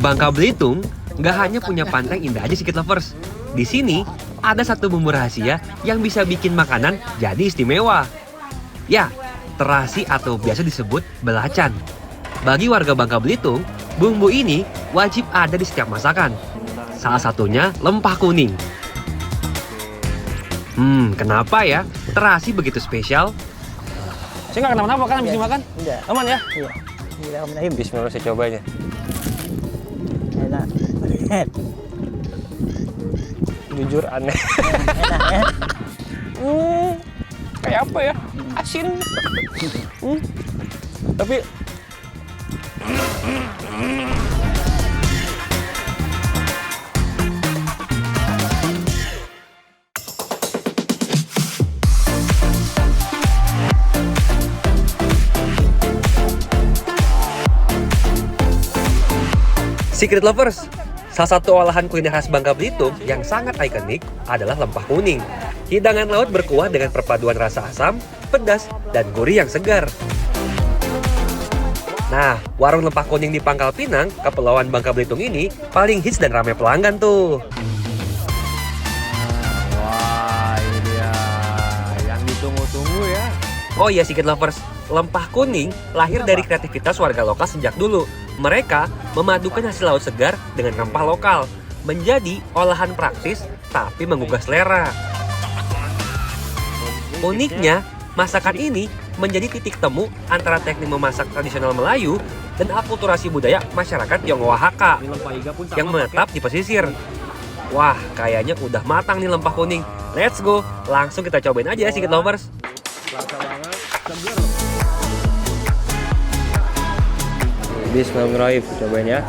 Bangka Belitung nggak hanya punya pantai indah aja Sikit Lovers. Di sini ada satu bumbu rahasia yang bisa bikin makanan jadi istimewa. Ya, terasi atau biasa disebut belacan. Bagi warga Bangka Belitung, bumbu ini wajib ada di setiap masakan. Salah satunya lempah kuning. Kenapa ya terasi begitu spesial? Saya nggak kenapa-napa kan habis dimakan? Enggak. Aman ya? Iya. Bismillahirrahmanirrahim. Bismillah, saya coba aja. Enak. Jujur aneh. Enak ya. Kayak apa ya? Asin. Tapi Secret Lovers, salah satu olahan kuliner khas Bangka Belitung yang sangat ikonik adalah lempah kuning. Hidangan laut berkuah dengan perpaduan rasa asam, pedas, dan gurih yang segar. Nah, warung lempah kuning di Pangkal Pinang, Kepulauan Bangka Belitung ini paling hits dan ramai pelanggan tuh. wah, ini dia yang ditunggu-tunggu ya. Oh iya Secret Lovers, lempah kuning lahir dari kreativitas warga lokal sejak dulu. Mereka memadukan hasil laut segar dengan rempah lokal, menjadi olahan praktis tapi menggugah selera. Uniknya, masakan ini menjadi titik temu antara teknik memasak tradisional Melayu dan akulturasi budaya masyarakat Tionghoa Hakka yang menetap di pesisir. Wah, kayaknya udah matang nih lempah kuning. Let's go, langsung kita cobain aja ya Secret Lovers. Rasa banget, seger. Bismillahirrahmanirrahim, cobain ya.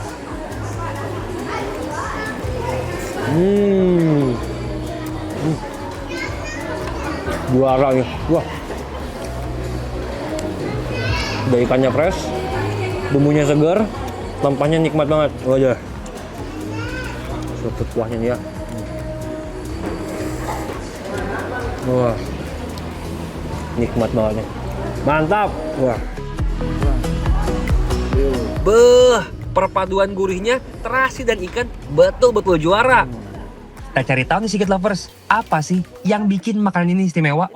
Juara nih, wah. Udah ikannya fresh, bumbunya segar, lempahnya nikmat banget. Oh ya, seruput kuahnya nih ya. Wah, nikmat banget nih. Mantap, wah. Beuh, perpaduan gurihnya, terasi dan ikan betul-betul juara. Kita cari tahu nih Secret Lovers, apa sih yang bikin makanan ini istimewa?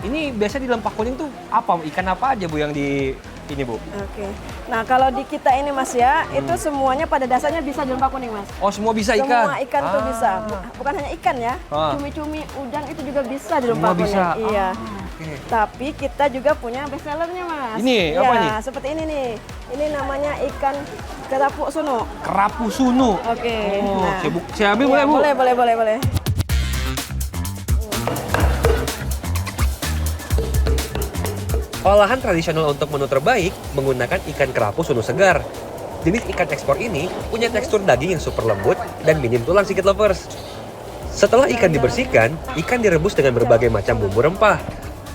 Ini biasa di lempah kuning tuh apa? Ikan apa aja Bu yang di ini Bu? Oke. Nah, kalau di kita ini Mas ya, itu semuanya pada dasarnya bisa di lempah kuning Mas. Oh, semua bisa ikan? Semua ikan tuh bisa. Bukan hanya ikan ya, cumi-cumi, udang itu juga bisa di lempah Semua kuning. bisa? Iya. Oke. Tapi kita juga punya best sellernya Mas. Ini, ya, apa nih? seperti ini nih. Ini namanya ikan kerapu sunu. Kerapu sunu. Oke. Oh, Nah. saya ambil Iya, boleh Bu? boleh. Olahan tradisional untuk menu terbaik menggunakan ikan kerapu sunu segar. Jenis ikan ekspor ini punya tekstur daging yang super lembut dan minim tulang Secret Lovers. Setelah ikan dibersihkan, ikan direbus dengan berbagai macam bumbu rempah.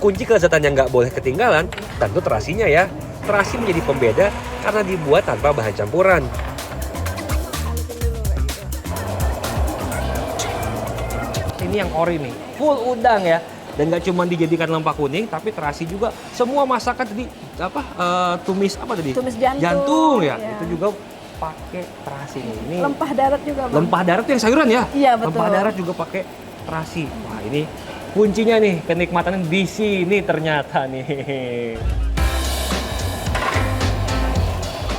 Kunci kelezatan yang nggak boleh ketinggalan, tentu terasinya ya. Terasi menjadi pembeda karena dibuat tanpa bahan campuran. Ini yang ori nih, full udang ya. Dan nggak cuma dijadikan lempah kuning, tapi terasi juga. Semua masakan tadi apa? Tumis apa tadi? Tumis jantung. Jantung ya. Iya. Itu juga pakai terasi nih. Ini Lempah darat juga Bang. lempah darat yang sayuran ya? Iya, betul. Lempah darat juga pakai terasi. Wah, ini kuncinya nih, kenikmatannya di sini ternyata nih.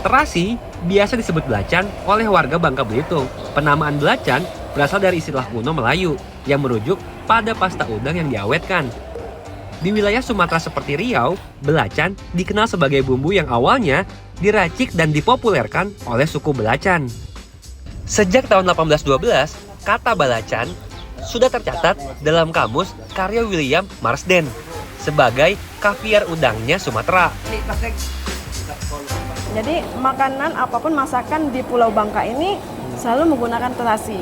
Terasi biasa disebut belacan oleh warga Bangka Belitung. Penamaan belacan berasal dari istilah kuno Melayu yang merujuk pada pasta udang yang diawetkan. Di wilayah Sumatera seperti Riau, belacan dikenal sebagai bumbu yang awalnya diracik dan dipopulerkan oleh suku Belacan. Sejak tahun 1812, kata belacan sudah tercatat dalam kamus karya William Marsden sebagai kaviar udangnya Sumatera. Jadi makanan apapun masakan di Pulau Bangka ini selalu menggunakan terasi.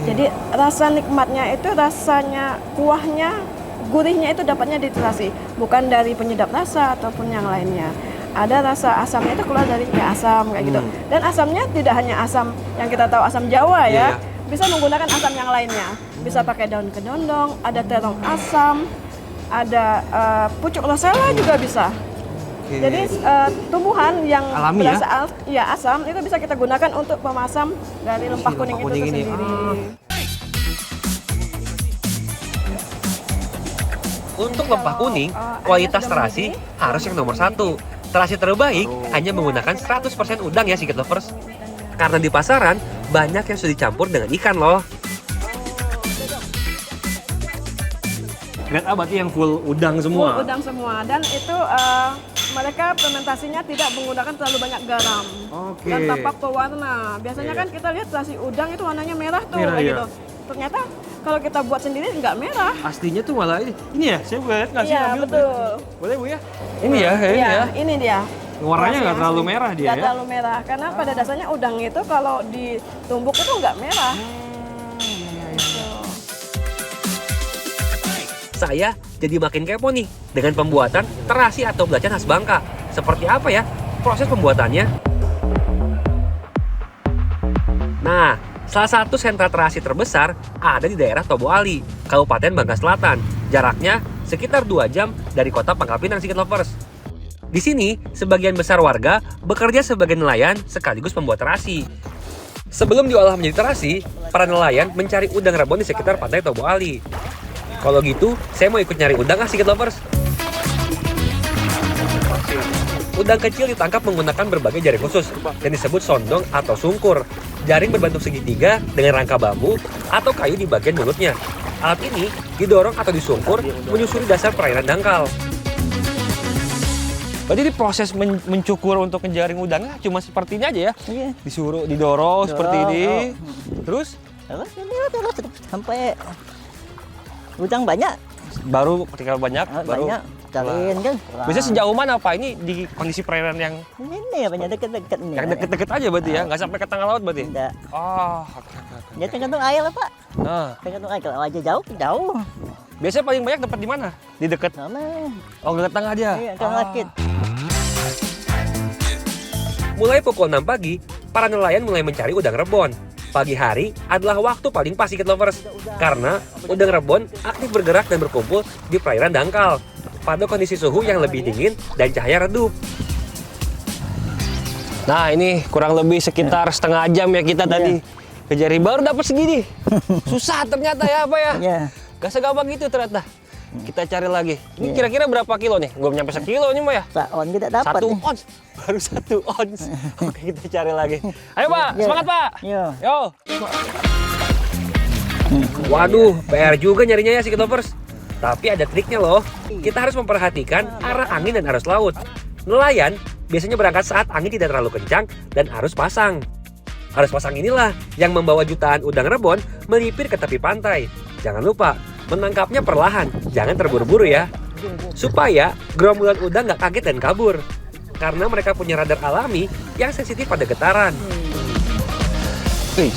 Jadi rasa nikmatnya itu rasanya kuahnya, gurihnya itu dapatnya di terasi, bukan dari penyedap rasa ataupun yang lainnya. Ada rasa asamnya itu keluar dari ya asam kayak gitu. Dan asamnya tidak hanya asam yang kita tahu asam Jawa ya, bisa menggunakan asam yang lainnya. Bisa pakai daun kedondong, ada terong asam, ada pucuk rosella juga bisa. Oke. Jadi tumbuhan yang Alami ya? ya asam itu bisa kita gunakan untuk pemasam dari lempah Si kuning lempah itu kuning ini. sendiri. Untuk lempah kuning, airnya kualitas sudah terasi mendidih, harus yang nomor 1. Terasi terbaik hanya menggunakan 100% udang ya Secret Lovers. Karena di pasaran, banyak yang sudah dicampur dengan ikan loh. Grade A berarti yang full udang semua. Full udang semua dan itu mereka fermentasinya tidak menggunakan terlalu banyak garam Oke. dan tampak pewarna. Biasanya Iya. kan kita lihat terasi udang itu warnanya merah tuh Merah, kayak iya. gitu. Ternyata kalau kita buat sendiri nggak merah. Aslinya tuh malah ini ya, saya boleh lihat nggak sih? Iya Ambil, betul. Boleh Bu ya? Ini ya, ini Iya, ya. ini dia. Warnanya Terasi nggak terlalu asli. merah dia Nggak ya? terlalu merah karena pada dasarnya udang itu kalau ditumbuk itu nggak merah. Saya jadi makin kepo nih dengan pembuatan terasi atau belacan khas Bangka. Seperti apa ya proses pembuatannya? Nah, salah satu sentra terasi terbesar ada di daerah Tobo Ali, Kabupaten Bangka Selatan. Jaraknya sekitar 2 jam dari kota Pangkal Pinang Secret Lovers. Di sini, sebagian besar warga bekerja sebagai nelayan sekaligus pembuat terasi. Sebelum diolah menjadi terasi, para nelayan mencari udang rebon di sekitar pantai Tobo Ali. Kalau gitu, saya mau ikut nyari udang Secret Lovers. Udang kecil ditangkap menggunakan berbagai jaring khusus yang disebut sondong atau sungkur. Jaring berbentuk segitiga dengan rangka bambu atau kayu di bagian mulutnya. Alat ini didorong atau disungkur menyusuri dasar perairan dangkal. Berarti di proses mencukur untuk menjaring udangnya cuma seperti ini aja ya? Iya. Disuruh didorong seperti ini. Terus Terus ini terus sampai udang banyak. baru ketika banyak, baru Banyak. Cariin kan. biasanya sejauh mana Pak? Ini di kondisi perairan yang Ini banyak deket-deket nih. deket-deket aja berarti ya? Nggak sampai ke tengah laut berarti? Enggak. Oh, oke. Ya tergantung air lah Pak. Nah, Tergantung air. Kalau aja jauh, jauh. biasanya paling banyak dapat di mana? Di dekat. Sama. Oh, ke tengah aja. Iya, kan rakit. Mulai pukul 6 pagi, para nelayan mulai mencari udang rebon. Pagi hari adalah waktu paling pas Secret Lovers karena udang rebon aktif bergerak dan berkumpul di perairan dangkal pada kondisi suhu yang lebih dingin dan cahaya redup. Nah, ini kurang lebih sekitar setengah jam ya kita tadi kejari baru dapat segini. Susah ternyata ya apa ya? Iya. Gak segampang gitu ternyata. Kita cari lagi. Ini Iya. kira-kira berapa kilo nih? Belum nyampe sekilo nih, Mbak ya? Saon kita dapat. 1 nih. ons. Baru 1 ons. Oke, kita cari lagi. Ayo, Pak. Iya. Semangat, Pak. Iya. Yo. Waduh, PR juga nyarinya ya Secret Lovers. Tapi ada triknya loh. Kita harus memperhatikan arah angin dan arus laut. Nelayan biasanya berangkat saat angin tidak terlalu kencang dan arus pasang. Arus pasang inilah yang membawa jutaan udang rebon melipir ke tepi pantai. Jangan lupa, menangkapnya perlahan, jangan terburu-buru ya. Supaya gerombolan udang nggak kaget dan kabur. Karena mereka punya radar alami yang sensitif pada getaran. Wih.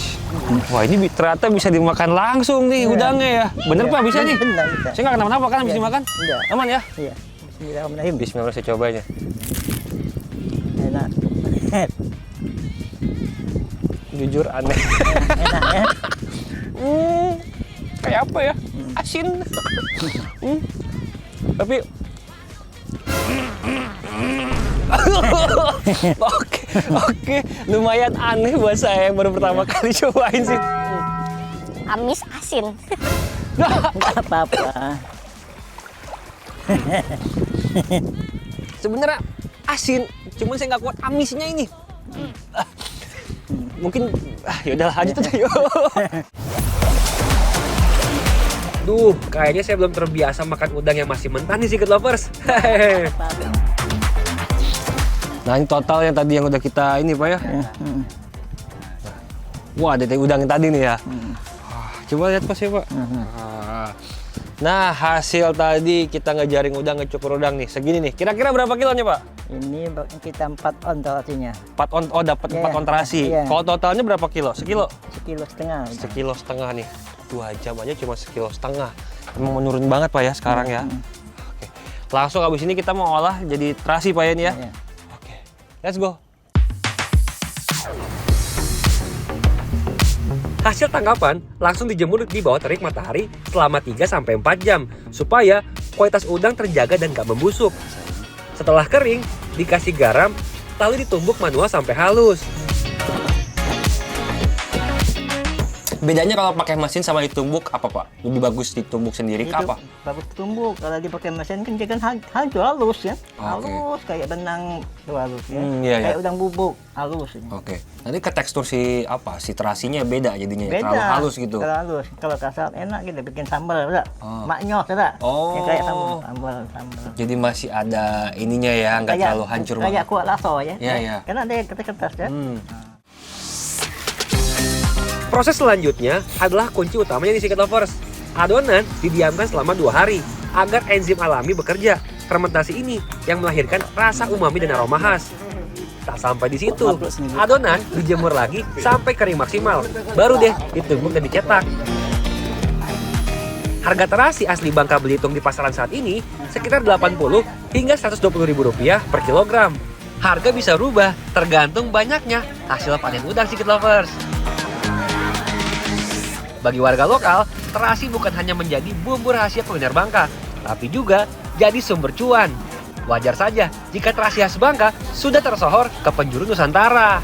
Wah, ini ternyata bisa dimakan langsung nih udangnya ya. Bener, Iya. Pak, bisa nih? Benar, bisa. Saya nggak kenapa-napa kan habis Iya. dimakan? Iya. Aman ya? Iya. Bismillahirrahmanirrahim. Bismillah, saya coba aja. Enak. Jujur aneh. Enak ya. Kayak apa ya? Asin. Tapi Oke, lumayan aneh buat saya yang baru pertama kali cobain sih. Amis asin. Enggak apa-apa. Sebenarnya asin, cuman saya nggak kuat amisnya ini. Mungkin yaudahlah lanjut aja yuk. Duh, kayaknya saya belum terbiasa makan udang yang masih mentah nih Secret Lovers. Hehehe. Nah, ini total yang tadi yang udah kita ini Pak ya. Wah, ada udang yang tadi nih ya. Coba lihat Pak ya Pak. Nah, hasil tadi kita ngejaring udang, ngecukur udang nih. Segini nih. Kira-kira berapa kilonya Pak? Ini kita 4 on terasinya. 4 on, oh dapat 4 Iya, on terasi. iya. Kalau totalnya berapa kilo? Sekilo? 1,5 kilo. 1,5 kilo nih. 2 jam aja cuma 1,5 kilo. Emang menurun banget Pak ya sekarang ya. Oke. Langsung habis ini kita mau olah jadi terasi Pak ya ini ya. Iya. Oke. Let's go. Hasil tangkapan langsung dijemur di bawah terik matahari selama 3-4 jam supaya kualitas udang terjaga dan gak membusuk. Setelah kering, dikasih garam, lalu ditumbuk manual sampai halus. Bedanya kalau pakai mesin sama ditumbuk apa Pak? Lebih bagus ditumbuk sendiri kah apa? Bagus tumbuk. Kalau dipakai mesin kan dia kan hancur halus ya. Oke. Halus kayak benang tuh halus ya. Iya, Kayak iya. udang bubuk halus. Ya. Oke. Nanti ke tekstur si terasinya beda jadinya, Beda. terlalu halus gitu. Terlalu halus. Kalau kasar enak kita bikin sambal, enggak? Oh. Maknyos, enggak? Oh. Ya, kayak sambal. Jadi masih ada ininya ya, nggak terlalu hancur kayak banget. kuah laso ya. Iya, iya. Karena ada kertas ya. Proses selanjutnya adalah kunci utamanya di Secret Lovers. Adonan didiamkan selama 2 hari agar enzim alami bekerja. Fermentasi ini yang melahirkan rasa umami dan aroma khas. Tak sampai di situ, adonan dijemur lagi sampai kering maksimal. Baru deh ditumbuk dan dicetak. Harga terasi asli Bangka Belitung di pasaran saat ini sekitar 80 hingga 120 ribu rupiah per kilogram. Harga bisa berubah tergantung banyaknya hasil panen udang Secret Lovers. Bagi warga lokal, terasi bukan hanya menjadi bumbu rahasia kuliner Bangka, tapi juga jadi sumber cuan. Wajar saja jika terasi khas Bangka sudah tersohor ke penjuru Nusantara.